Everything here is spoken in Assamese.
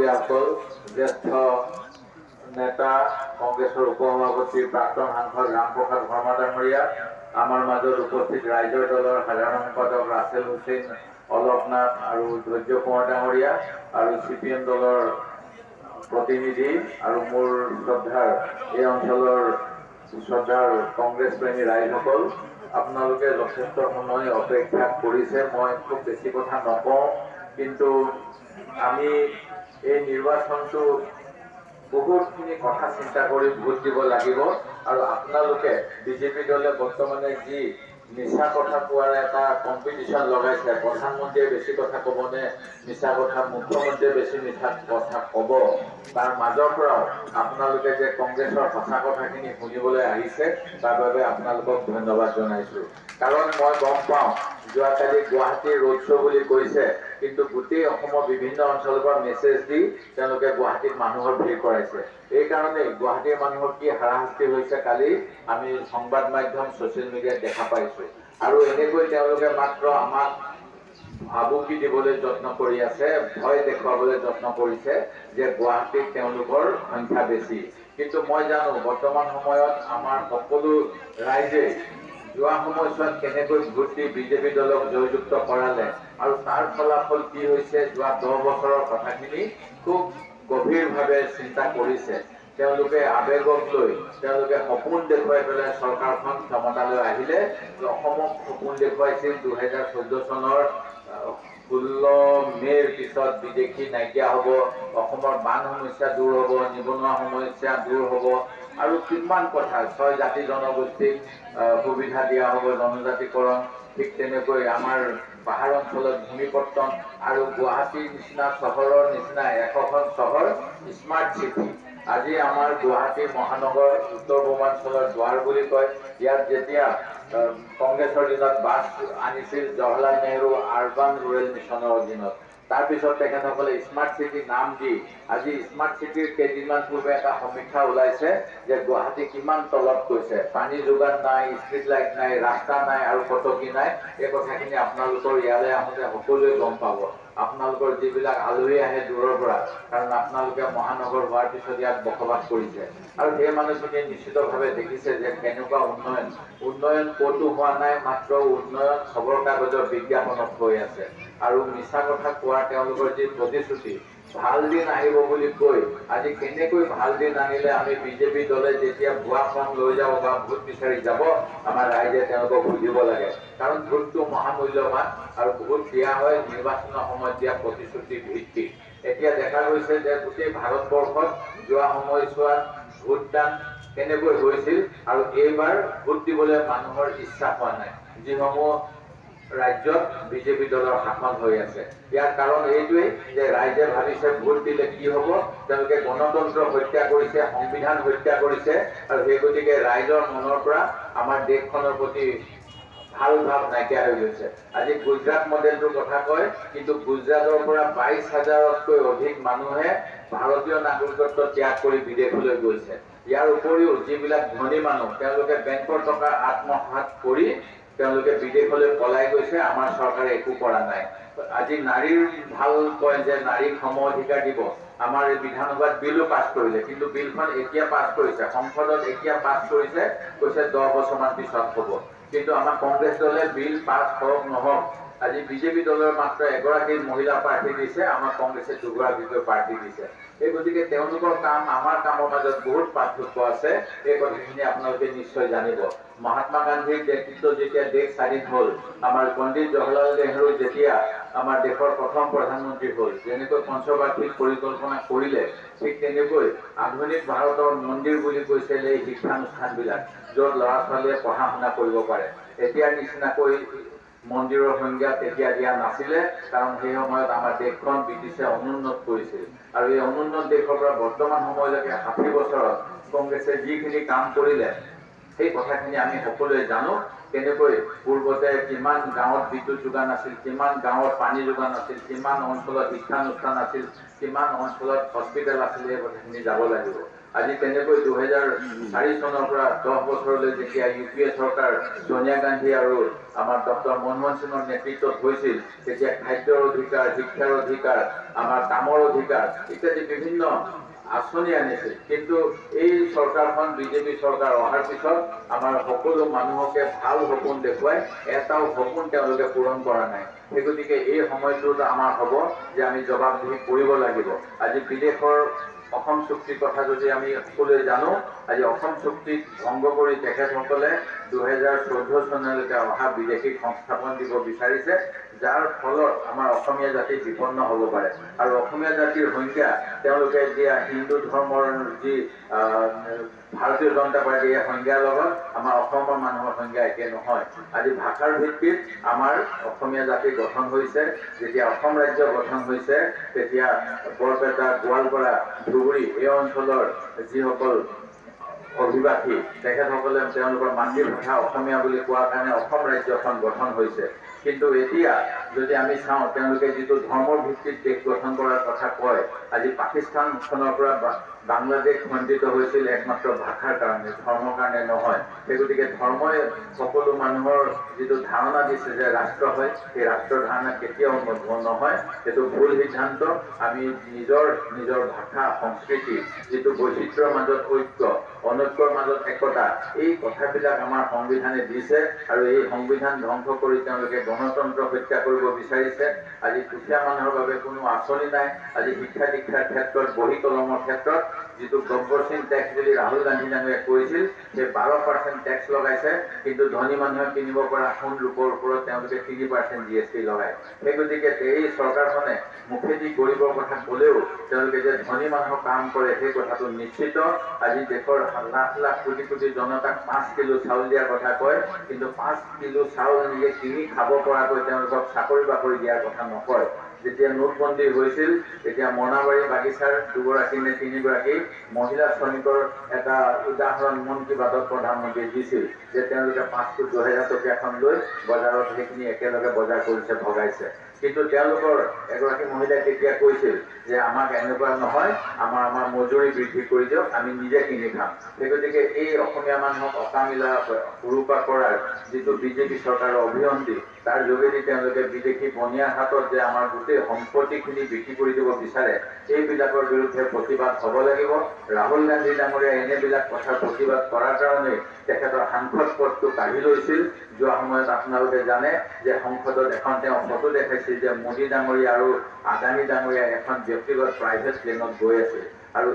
মুৰব্বীসকল, জ্যেষ্ঠ নেতা, কংগ্ৰেছৰ উপসভাপতি প্ৰাক্তন সাংসদ ৰামপ্ৰসাদ শৰ্মা ডাঙৰীয়া, আমাৰ মাজত উপস্থিত ৰাইজৰ দলৰ সাধাৰণ সম্পাদক ৰাছেল হুছেইন অলকনাথ আৰু ধৈৰ্য কোঁৱৰ ডাঙৰীয়া আৰু CPM দলৰ প্ৰতিনিধি আৰু মোৰ শ্ৰদ্ধাৰ এই অঞ্চলৰ শ্ৰদ্ধাৰ কংগ্ৰেছ প্ৰেমী ৰাইজসকল, আপোনালোকে যথেষ্ট সময় অপেক্ষা কৰিছে। মই খুব বেছি কথা নকওঁ, কিন্তু আমি এই নিৰ্বাচনটো বহুতখিনি কথা চিন্তা কৰি ভোট দিব লাগিব। আৰু আপোনালোকে বিজেপি দলে বৰ্তমানে যি মিছা কথা কোৱাৰ এটা কম্পিটিশ্যন লগাইছে, প্ৰধানমন্ত্ৰীয়ে বেছি কথা ক'বনে মিছা কথা, মুখ্যমন্ত্ৰীয়ে বেছি মিছা কথা ক'ব, তাৰ মাজৰ পৰাও আপোনালোকে যে কংগ্ৰেছৰ সঁচা কথাখিনি শুনিবলৈ আহিছে, তাৰ বাবে আপোনালোকক ধন্যবাদ জনাইছোঁ। কাৰণ মই গম পাওঁ, যোৱাকালি গুৱাহাটীৰ ৰোড শ্ব' বুলি কৈছে, কিন্তু গোটেই অসমৰ বিভিন্ন অঞ্চলৰ পৰা মেছেজ দি তেওঁলোকে গুৱাহাটীত মানুহৰ ভিৰ কৰাইছে। এইকাৰণেই গুৱাহাটীৰ মানুহৰ কি হাৰাশাস্তি হৈছে কালি আমি সংবাদ মাধ্যম ছ'চিয়েল মিডিয়াত দেখা পাইছোঁ। আৰু এনেকৈ তেওঁলোকে মাত্ৰ আমাক ভাবুকি দিবলৈ যত্ন কৰি আছে, ভয় দেখুৱাবলৈ যত্ন কৰিছে যে গুৱাহাটীত তেওঁলোকৰ সংখ্যা বেছি। কিন্তু মই জানো বৰ্তমান সময়ত আমাৰ সকলো ৰাইজে যোৱা সময়ছোৱাত কেনেকৈ ভোট দি বিজেপি দলক জয়যুক্ত কৰালে আৰু তাৰ ফলাফল কি হৈছে, যোৱা 10 বছৰৰ কথাখিনি খুব গভীৰভাৱে চিন্তা কৰিছে। তেওঁলোকে আৱেগক লৈ তেওঁলোকে সপোন দেখুৱাই পেলাই চৰকাৰখন ক্ষমতালৈ আহিলে। অসমক সপোন দেখুৱাইছিল 2014 চনৰ 16 মে'ৰ পিছত বিদেশী নাইকিয়া হ'ব, অসমৰ বান সমস্যা দূৰ হ'ব, নিবনুৱা সমস্যা দূৰ হ'ব আৰু কিমান কথা, 6 জাতি জনগোষ্ঠীক সুবিধা দিয়া হ'ব, জনজাতিকৰণ। ঠিক তেনেকৈ আমাৰ পাহাৰ অঞ্চলত ভূমিপত্তন আৰু গুৱাহাটীৰ নিচিনা চহৰৰ নিচিনা 100খন চহৰ স্মাৰ্ট চিটি। আজি আমাৰ গুৱাহাটী মহানগৰ উত্তৰ পূৰ্বাঞ্চলৰ দুৱাৰ বুলি কয়। ইয়াত যেতিয়া কংগ্ৰেছৰ দিনত বাছ আনিছিল জৱাহৰলাল নেহৰু আৰবান ৰুৰেল মিছনৰ অধীনত, তাৰপিছত তেখেতসকলে স্মাৰ্ট চিটি নাম দি আজি স্মাৰ্ট চিটিৰ কেইদিনমান পূৰ্বে এটা সমীক্ষা ওলাইছে যে গুৱাহাটী কিমান তলত গৈছে, পানী যোগান নাই, ষ্ট্ৰীট লাইট নাই, ৰাস্তা নাই আৰু কটকী নাই। এই কথাখিনি আপোনালোকৰ ইয়ালৈ আহোঁতে সকলোৱে গম পাব। আপোনালোকৰ যিবিলাক আলহী আহে দূৰৰ পৰা, কাৰণ আপোনালোকে মহানগৰ হোৱাৰ পিছত ইয়াত বসবাস কৰিছে, আৰু সেই মানুহখিনিয়ে নিশ্চিতভাৱে দেখিছে যে কেনেকুৱা উন্নয়ন ক'তো হোৱা নাই, মাত্ৰ উন্নয়ন খবৰ কাগজৰ বিজ্ঞাপনত হৈ আছে। আৰু মিছা কথা কোৱাৰ তেওঁলোকৰ যি প্ৰতিশ্ৰুতি, ভাল দিন আহিব বুলি কৈ আজি কেনেকৈ ভাল দিন আনিলে আমি বিজেপি দলে যেতিয়া ভুৱা ফৰ্ম লৈ যাব বা ভোট বিচাৰি যাব, আমাৰ ৰাইজে তেওঁলোকক বুজিব লাগে। কাৰণ ভোটটো মহামূল্যৱান আৰু ভোট দিয়া হয় নিৰ্বাচনৰ সময়ত দিয়া প্ৰতিশ্ৰুতি ভিত্তিত। এতিয়া দেখা গৈছে যে গোটেই ভাৰতবৰ্ষত যোৱা সময়ছোৱাত ভোটদান কেনেকৈ হৈছিল, আৰু এইবাৰ ভোট দিবলৈ মানুহৰ ইচ্ছা হোৱা নাই যিসমূহ ৰাজ্যত বিজেপি দলৰ শাসন হৈ আছে। ইয়াৰ কাৰণ এইটোৱেই যে ৰাইজে ভাবিছে ভোট দিলে কি হ'ব, তেওঁলোকে গণতন্ত্ৰ হত্যা কৰিছে, সংবিধান হত্যা কৰিছে, আৰু সেই গতিকে ৰাইজৰ মনৰ পৰা আমাৰ দেশখনৰ প্ৰতি ভাল ভাৱ নাইকিয়া হৈ গৈছে। আজি গুজৰাট মডেলটোৰ কথা কয়, কিন্তু গুজৰাটৰ পৰা 22,000তকৈ অধিক মানুহে ভাৰতীয় নাগৰিকত্ব ত্যাগ কৰি বিদেশলৈ গৈছে। ইয়াৰ উপৰিও যিবিলাক ধনী মানুহ, তেওঁলোকে বেংকৰ টকা আত্মসাৎ কৰি তেওঁলোকে বিদেশলৈ পলাই গৈছে। আমাৰ চৰকাৰে একো কৰা নাই। আজি নাৰীৰ ভাল কয় যে নাৰীক সম অধিকাৰ দিব, আমাৰ এই বিধানসভাত বিলো পাছ কৰিলে, কিন্তু বিলখন এতিয়া পাছ কৰিছে, সংসদত এতিয়া পাছ কৰিছে, কৈছে 10 বছৰমান পিছত হ'ব। কিন্তু আমাৰ কংগ্ৰেছ দলে বিল পাছ হওক নহওক, আজি বিজেপি দলৰ মাত্ৰ এগৰাকী মহিলা প্ৰাৰ্থী দিছে, আমাৰ কংগ্ৰেছে দুগৰাকীকৈ প্ৰাৰ্থী দিছে। এই গতিকে তেওঁলোকৰ কাম আমাৰ কামৰ মাজত বহুত পাৰ্থক্য আছে। এই কথাখিনি আপোনালোকে নিশ্চয় জানিব। মহাত্মা গান্ধীৰ নেতৃত্বত যেতিয়া দেশ স্বাধীন হ'ল, আমাৰ পণ্ডিত জৱাহৰলাল নেহৰু যেতিয়া আমাৰ দেশৰ প্ৰথম প্ৰধানমন্ত্ৰী হ'ল, যেনেকৈ পঞ্চবাৰ্ষিক পৰিকল্পনা কৰিলে, ঠিক তেনেকৈ আধুনিক ভাৰতৰ মন্দিৰ বুলি কৈছিল এই শিক্ষানুষ্ঠানবিলাক, য'ত ল'ৰা ছোৱালীয়ে পঢ়া শুনা কৰিব পাৰে। এতিয়াৰ নিচিনাকৈ মন্দিৰৰ সংজ্ঞা তেতিয়া দিয়া নাছিলে, কাৰণ সেই সময়ত আমাৰ দেশখন ব্ৰিটিছে অনুন্নত কৰিছিল। আৰু এই অনুন্নত দেশৰ পৰা বৰ্তমান সময়লৈকে 60 বছৰত কংগ্ৰেছে যিখিনি কাম কৰিলে, সেই কথাখিনি আমি সকলোৱে জানো। কেনেকৈ পূৰ্বতে কিমান গাঁৱত বিদ্যুৎ যোগান আছিল, কিমান গাঁৱত পানী যোগান আছিল, কিমান অঞ্চলত শিক্ষানুষ্ঠান আছিল, কিমান অঞ্চলত হস্পিটেল আছিল, এই কথাখিনি যাব লাগিব। আজি কেনেকৈ 2004 চনৰ পৰা 10 বছৰলৈ যেতিয়া UPA চৰকাৰ সোনিয়া গান্ধী আৰু আমাৰ ডক্টৰ মনমোহন সিঙৰ নেতৃত্বত হৈছিল, তেতিয়া খাদ্যৰ অধিকাৰ, শিক্ষাৰ অধিকাৰ, আমাৰ কামৰ অধিকাৰ ইত্যাদি বিভিন্ন আঁচনি আনিছিল। কিন্তু এই চৰকাৰখন বিজেপি চৰকাৰ অহাৰ পিছত আমাৰ সকলো মানুহকে ভাল সপোন দেখুৱাই এটাও সপোন তেওঁলোকে পূৰণ কৰা নাই। সেই গতিকে এই সময়টোত আমাৰ হ'ব যে আমি জবাবদিহি কৰিব লাগিব। আজি বিদেশৰ অসম চুক্তিৰ কথা যদি আমি সকলোৱে জানো, আজি অসম চুক্তিক ভংগ কৰি তেখেতসকলে 2014 চনলৈকে অহা বিদেশীক সংস্থাপন দিব বিচাৰিছে, যাৰ ফলত আমাৰ অসমীয়া জাতি বিপন্ন হ'ব পাৰে। আৰু অসমীয়া জাতিৰ সংখ্যা তেওঁলোকে এতিয়া হিন্দু ধৰ্মৰ যি ভাৰতীয় জনতা পাৰ্টীৰ সংখ্যাৰ লগত আমাৰ অসমৰ মানুহৰ সংখ্যা একে নহয়। আজি ভাষাৰ ভিত্তিত আমাৰ অসমীয়া জাতি গঠন হৈছে। যেতিয়া অসম ৰাজ্য গঠন হৈছে, তেতিয়া বৰপেটা, গোৱালপাৰা, ধুবুৰী এই অঞ্চলৰ যিসকল অভিবাসী তেখেতসকলে তেওঁলোকৰ মাতৃভাষা অসমীয়া বুলি কোৱাৰ কাৰণে অসম ৰাজ্যখন গঠন হৈছে। কিন্তু এতিয়া যদি আমি চাওঁ, তেওঁলোকে যিটো ধৰ্মৰ ভিত্তিত দেশ গঠন কৰাৰ কথা কয়, আজি পাকিস্তানখনৰ পৰা বাংলাদেশ খণ্ডিত হৈছিল একমাত্ৰ ভাষাৰ কাৰণে, ধৰ্মৰ কাৰণে নহয়। সেই গতিকে ধৰ্মই সকলো মানুহৰ যিটো ধাৰণা দিছে যে ৰাষ্ট্ৰ হয়, সেই ৰাষ্ট্ৰৰ ধাৰণা কেতিয়াও নহয়। সেইটো ভুল সিদ্ধান্ত। আমি নিজৰ ভাষা, সংস্কৃতি, যিটো বৈচিত্ৰ্যৰ মাজত ঐক্য, অনৈক্যৰ মাজত একতা, এই কথাবিলাক আমাৰ সংবিধানে দিছে। আৰু এই সংবিধান ধ্বংস কৰি তেওঁলোকে গণতন্ত্ৰ হত্যা কৰিব বিচাৰিছে। আজি দুখীয়া মানুহৰ বাবে কোনো আঁচনি নাই। আজি শিক্ষা দীক্ষাৰ ক্ষেত্ৰত, বহী কলমৰ ক্ষেত্ৰত যিটো গব্বৰ সিং টেক্স বুলি ৰাহুল গান্ধী ডাঙৰীয়াই কৈছিল, সেই 12% টেক্স লগাইছে। কিন্তু ধনী মানুহে কিনিব পৰা সোণ ৰূপৰ ওপৰত তেওঁলোকে 3% GST লগায়। সেই গতিকে এই চৰকাৰখনে মুখেদি গৰীবৰ কথা ক'লেও তেওঁলোকে যে ধনী মানুহৰ কাম কৰে সেই কথাটো নিশ্চিত। আজি দেশৰ লাখ লাখ কোটি কোটি জনতাক 5 কিলো চাউল দিয়াৰ কথা কয়, কিন্তু 5 কিলো চাউল নিজে কিনি খাব পৰাকৈ তেওঁলোকক চাকৰি বাকৰি দিয়াৰ কথা নকয়। যেতিয়া নোটবন্দী হৈছিল, তেতিয়া মনাবাৰী বাগিচাৰ 2গৰাকী নে 3গৰাকী মহিলা শ্ৰমিকৰ এটা উদাহৰণ মন কী বাতত প্ৰধানমন্ত্ৰীয়ে দিছিল যে তেওঁলোকে 5,000 টকীয়াখন লৈ বজাৰত সেইখিনি একেলগে বজাৰ কৰিছে, ভগাইছে। কিন্তু তেওঁলোকৰ এগৰাকী মহিলাই তেতিয়া কৈছিল যে আমাক এনেকুৱা নহয়, আমাৰ মজুৰি বৃদ্ধি কৰি দিয়ক, আমি নিজে কিনি খাম। সেই গতিকে এই অসমীয়া মানুহক অকামিলা উৰুপা কৰাৰ যিটো বিজেপি চৰকাৰৰ অভিয়ন্তি, তাৰ যোগেদি তেওঁলোকে বিদেশী বনিয়াৰ হাতত যে আমাৰ গোটেই সম্পত্তিখিনি বিক্ৰী কৰি দিব বিচাৰে, এইবিলাকৰ বিৰুদ্ধে প্ৰতিবাদ হ'ব লাগিব। ৰাহুল গান্ধী ডাঙৰীয়াই এনেবিলাক কথাৰ প্ৰতিবাদ কৰাৰ কাৰণে তেখেতৰ সাংসদ পদটো কাঢ়ি লৈছিল। যোৱা সময়ত আপোনালোকে জানে যে সংসদত এখন তেওঁ ফটো দেখাইছিল যে মোদী ডাঙৰীয়া আৰু আদানী ডাঙৰীয়া এখন ব্যক্তিগত প্ৰাইভেট প্লেনত গৈ আছিল। আৰু